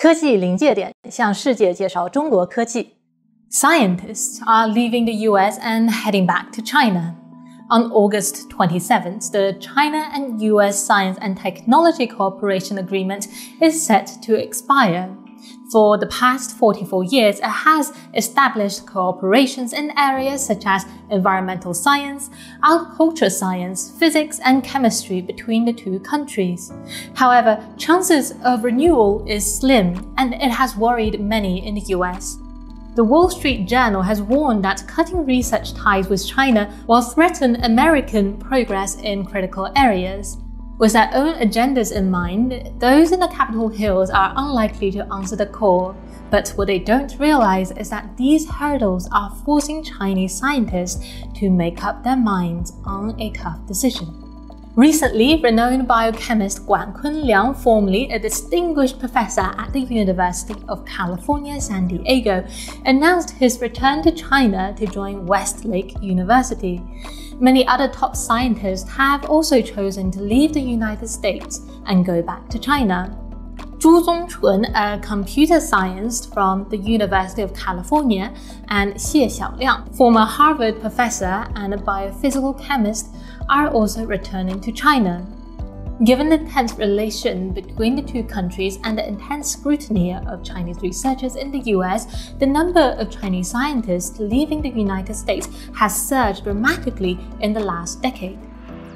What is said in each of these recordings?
科技临界点向世界介绍中国科技。Scientists are leaving the US and heading back to China. On August 27th, the China and US Science and Technology Cooperation Agreement is set to expire. For the past 44 years, it has established cooperations in areas such as environmental science, agriculture science, physics, and chemistry between the two countries. However, chances of renewal is slim, and it has worried many in the US. The Wall Street Journal has warned that cutting research ties with China will threaten American progress in critical areas. With their own agendas in mind, those in the Capitol Hills are unlikely to answer the call. But what they don't realize is that these hurdles are forcing Chinese scientists to make up their minds on a tough decision. Recently, renowned biochemist Guan Kunliang, formerly a distinguished professor at the University of California, San Diego, announced his return to China to join Westlake University. Many other top scientists have also chosen to leave the United States and go back to China. Zhu Zongchun, a computer scientist from the University of California, and Xie Xiaoliang, former Harvard professor and a biophysical chemist, are also returning to China. Given the tense relation between the two countries and the intense scrutiny of Chinese researchers in the US, the number of Chinese scientists leaving the United States has surged dramatically in the last decade.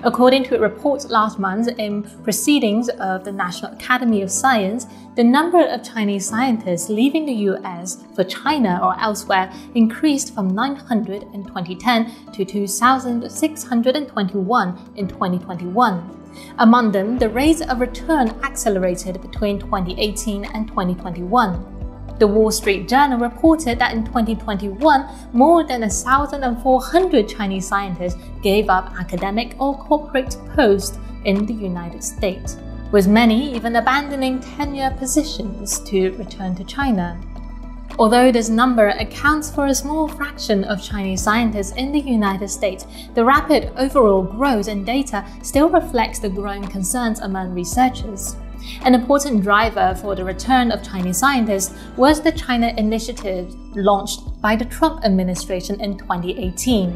According to a report last month in Proceedings of the National Academy of Science, the number of Chinese scientists leaving the US for China or elsewhere increased from 900 in 2010 to 2,621 in 2021. Among them, the rate of return accelerated between 2018 and 2021. The Wall Street Journal reported that in 2021, more than 1,400 Chinese scientists gave up academic or corporate posts in the United States, with many even abandoning tenure positions to return to China. Although this number accounts for a small fraction of Chinese scientists in the United States, the rapid overall growth in data still reflects the growing concerns among researchers. An important driver for the return of Chinese scientists was the China Initiative launched by the Trump administration in 2018.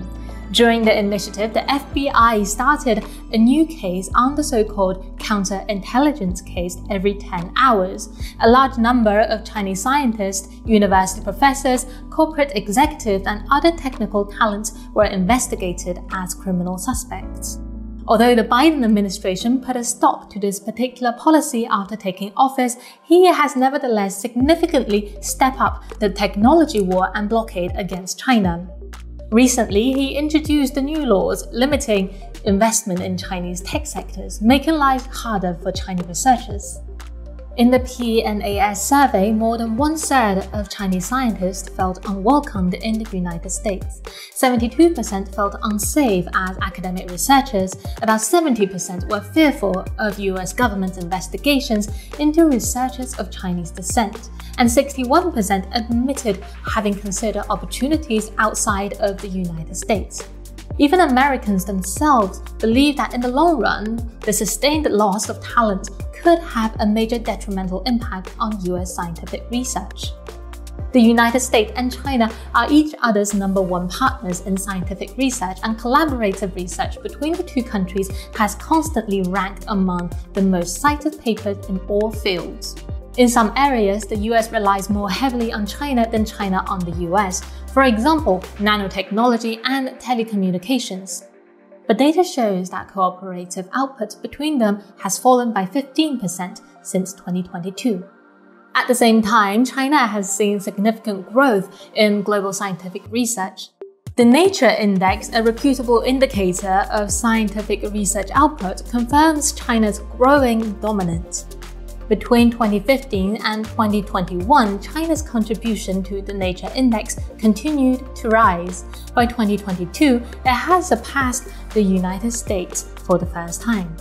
During the initiative, the FBI started a new case on the so-called counterintelligence case every 10 hours. A large number of Chinese scientists, university professors, corporate executives, and other technical talents were investigated as criminal suspects. Although the Biden administration put a stop to this particular policy after taking office, he has nevertheless significantly stepped up the technology war and blockade against China. Recently, he introduced the new laws limiting investment in Chinese tech sectors, making life harder for Chinese researchers. In the PNAS survey, more than one-third of Chinese scientists felt unwelcomed in the United States. 72% felt unsafe as academic researchers, about 70% were fearful of US government investigations into researchers of Chinese descent, and 61% admitted having considered opportunities outside of the United States. Even Americans themselves believe that in the long run, the sustained loss of talent could have a major detrimental impact on US scientific research. The United States and China are each other's #1 partners in scientific research, and collaborative research between the two countries has constantly ranked among the most cited papers in all fields. In some areas, the US relies more heavily on China than China on the US, for example, nanotechnology and telecommunications. But data shows that cooperative output between them has fallen by 15% since 2022. At the same time, China has seen significant growth in global scientific research. The Nature Index, a reputable indicator of scientific research output, confirms China's growing dominance. Between 2015 and 2021, China's contribution to the Nature Index continued to rise. By 2022, it has surpassed the United States for the first time.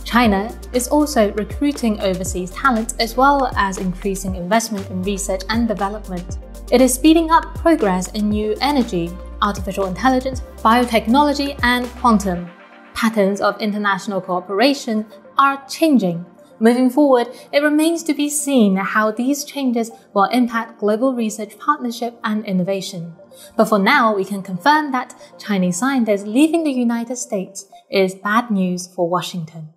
China is also recruiting overseas talent as well as increasing investment in research and development. It is speeding up progress in new energy, artificial intelligence, biotechnology, and quantum. Patterns of international cooperation are changing. Moving forward, it remains to be seen how these changes will impact global research partnership and innovation. But for now, we can confirm that Chinese scientists leaving the United States is bad news for Washington.